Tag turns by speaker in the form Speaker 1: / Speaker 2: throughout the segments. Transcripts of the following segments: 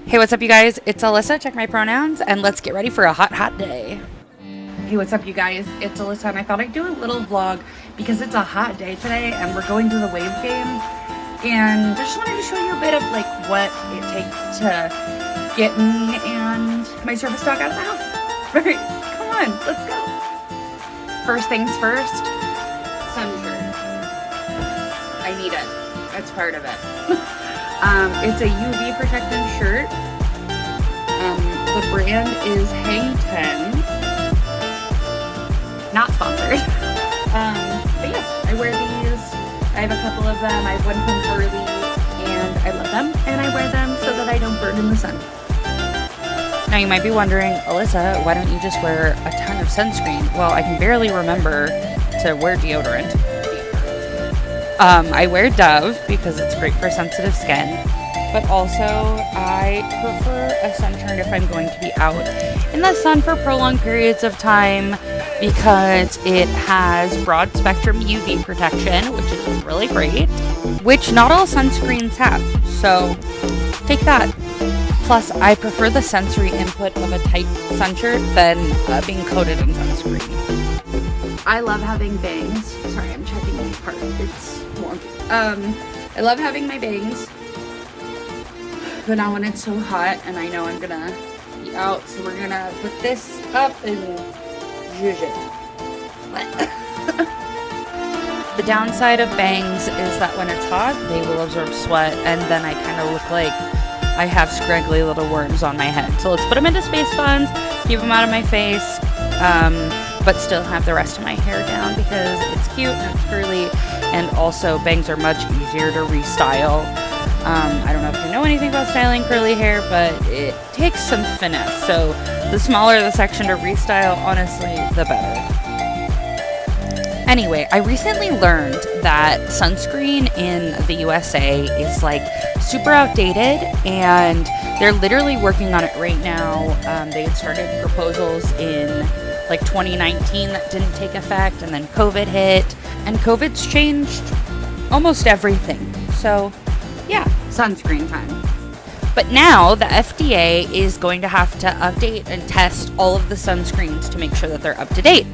Speaker 1: Hey, what's up, you guys? It's Alyssa. Check my pronouns, and let's get ready for a hot, hot day. Hey, what's up, you guys? It's Alyssa, and I thought I'd do a little vlog because it's a hot day today, and we're going to the wave game. And I just wanted to show you a bit of like what it takes to get me and my service dog out of the house. All right, come on, let's go. First things first, sun shirt. I need it. That's part of it. It's a UV protective shirt. The brand is Hang 10. Not sponsored. But yeah, I wear these. I have a couple of them. I have one from Curly, and I love them. And I wear them so that I don't burn in the sun. Now you might be wondering, Alyssa, why don't you just wear a ton of sunscreen? Well, I can barely remember to wear deodorant. I wear Dove because it's great for sensitive skin, but also I prefer a sun shirt if I'm going to be out in the sun for prolonged periods of time because it has broad spectrum UV protection, which is really great, which not all sunscreens have. So take that. Plus, I prefer the sensory input of a tight sun shirt than being coated in sunscreen. I love having bangs. Sorry, I'm checking my part. It's warm. I love having my bangs. But now when it's so hot and I know I'm gonna be out, so we're gonna put this up and zhuzh it. The downside of bangs is that when it's hot, they will absorb sweat, and then I kind of look like I have scraggly little worms on my head. So let's put them into space buns, keep them out of my face, but still have the rest of my hair down because it's cute and it's curly, and also bangs are much easier to restyle. I don't know if you know anything about styling curly hair, but it takes some finesse. So the smaller the section to restyle, honestly, the better. Anyway, I recently learned that sunscreen in the USA is like super outdated, and they're literally working on it right now. They had started proposals in like 2019 that didn't take effect, and then COVID hit, and COVID's changed almost everything. So yeah, sunscreen time. But now the FDA is going to have to update and test all of the sunscreens to make sure that they're up to date.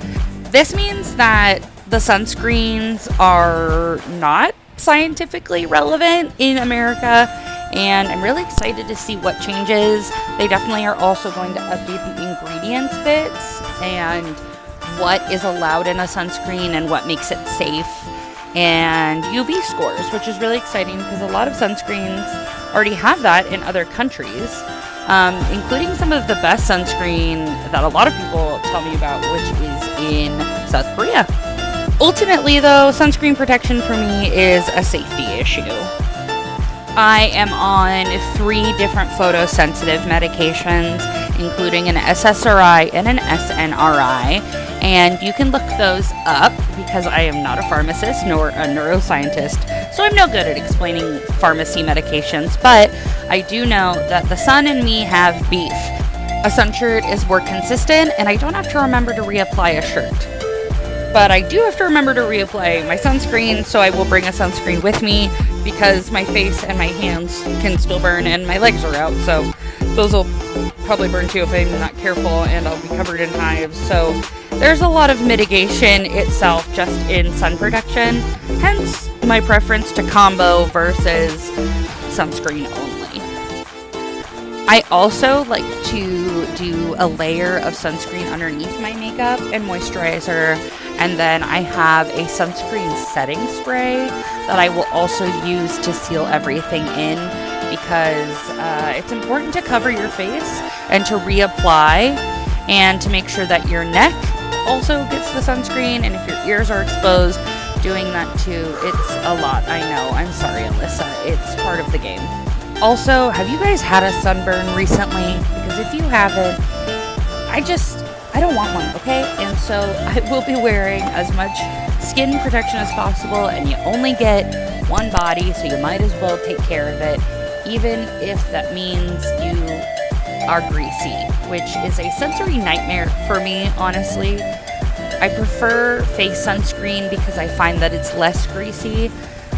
Speaker 1: This means that the sunscreens are not scientifically relevant in America, and I'm really excited to see what changes. They definitely are also going to update the ingredients bits and what is allowed in a sunscreen and what makes it safe, and UV scores, which is really exciting because a lot of sunscreens already have that in other countries, including some of the best sunscreen that a lot of people tell me about, which is in South Korea. Ultimately, though, sunscreen protection for me is a safety issue. I am on 3 different photosensitive medications, including an SSRI and an SNRI, and you can look those up because I am not a pharmacist nor a neuroscientist, so I'm no good at explaining pharmacy medications, but I do know that the sun and me have beef. A sun shirt is more consistent, and I don't have to remember to reapply a shirt. But I do have to remember to reapply my sunscreen, so I will bring a sunscreen with me because my face and my hands can still burn and my legs are out, so those will probably burn too if I'm not careful, and I'll be covered in hives. So there's a lot of mitigation itself just in sun protection, hence my preference to combo versus sunscreen only. I also like to do a layer of sunscreen underneath my makeup and moisturizer, and then I have a sunscreen setting spray that I will also use to seal everything in because it's important to cover your face and to reapply and to make sure that your neck also gets the sunscreen, and if your ears are exposed, doing that too. It's a lot, I know. I'm sorry, Alyssa. It's part of the game. Also, have you guys had a sunburn recently? Because if you haven't, I don't want one, okay? And so I will be wearing as much skin protection as possible, and you only get one body, so you might as well take care of it, even if that means you are greasy, which is a sensory nightmare for me, honestly. I prefer face sunscreen because I find that it's less greasy,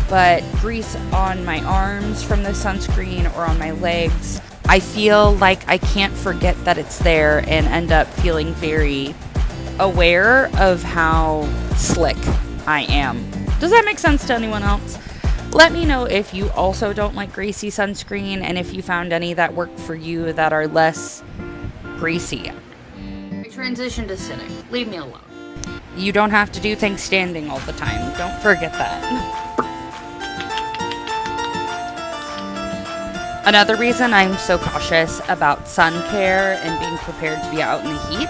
Speaker 1: but grease on my arms from the sunscreen or on my legs I feel like I can't forget that it's there and end up feeling very aware of how slick I am. Does that make sense to anyone else? Let me know if you also don't like greasy sunscreen and if you found any that work for you that are less greasy. I transition to sitting. Leave me alone. You don't have to do things standing all the time. Don't forget that. Another reason I'm so cautious about sun care and being prepared to be out in the heat,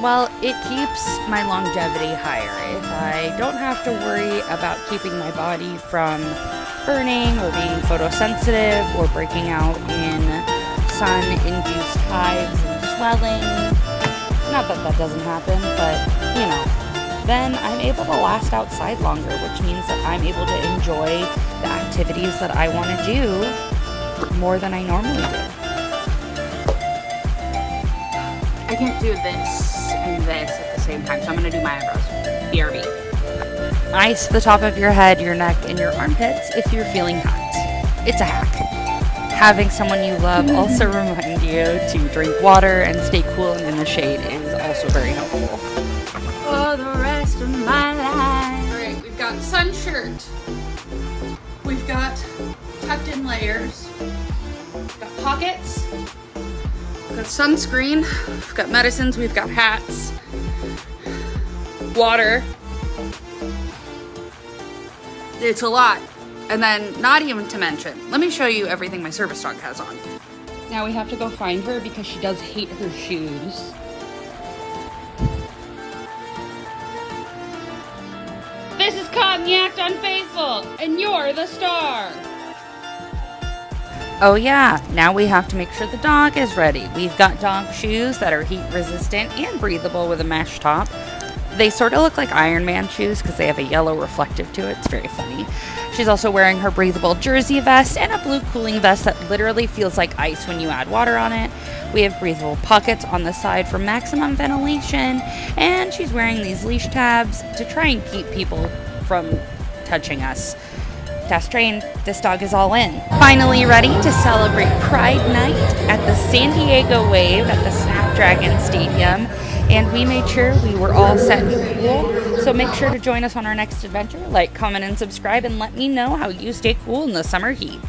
Speaker 1: well, it keeps my longevity higher. If I don't have to worry about keeping my body from burning or being photosensitive or breaking out in sun-induced hives and swelling, not that that doesn't happen, but, you know, then I'm able to last outside longer, which means that I'm able to enjoy the activities that I want to do more than I normally do. I can't do this and this at the same time, so I'm going to do my eyebrows. BRB. Ice the top of your head, your neck, and your armpits if you're feeling hot. It's a hack. Having someone you love also remind you to drink water and stay cool and in the shade is also very helpful. For the rest of my life. Alright, we've got sun shirt. We've got tucked in layers. We've got pockets. We've got sunscreen. We've got medicines. We've got hats. Water. It's a lot. And then, not even to mention, let me show you everything my service dog has on. Now we have to go find her because she does hate her shoes. This is Caught in the Act Unfaithful, and you're the star. Oh yeah, now we have to make sure the dog is ready. We've got dog shoes that are heat resistant and breathable with a mesh top. They sort of look like Iron Man shoes because they have a yellow reflective to it. It's very funny. She's also wearing her breathable jersey vest and a blue cooling vest that literally feels like ice when you add water on it. We have breathable pockets on the side for maximum ventilation, and she's wearing these leash tabs to try and keep people from touching us. Test trained, this dog is all in. Finally ready to celebrate Pride Night at the San Diego Wave at the Snapdragon Stadium. And we made sure we were all set and cool. So make sure to join us on our next adventure. Like, comment, and subscribe, and let me know how you stay cool in the summer heat.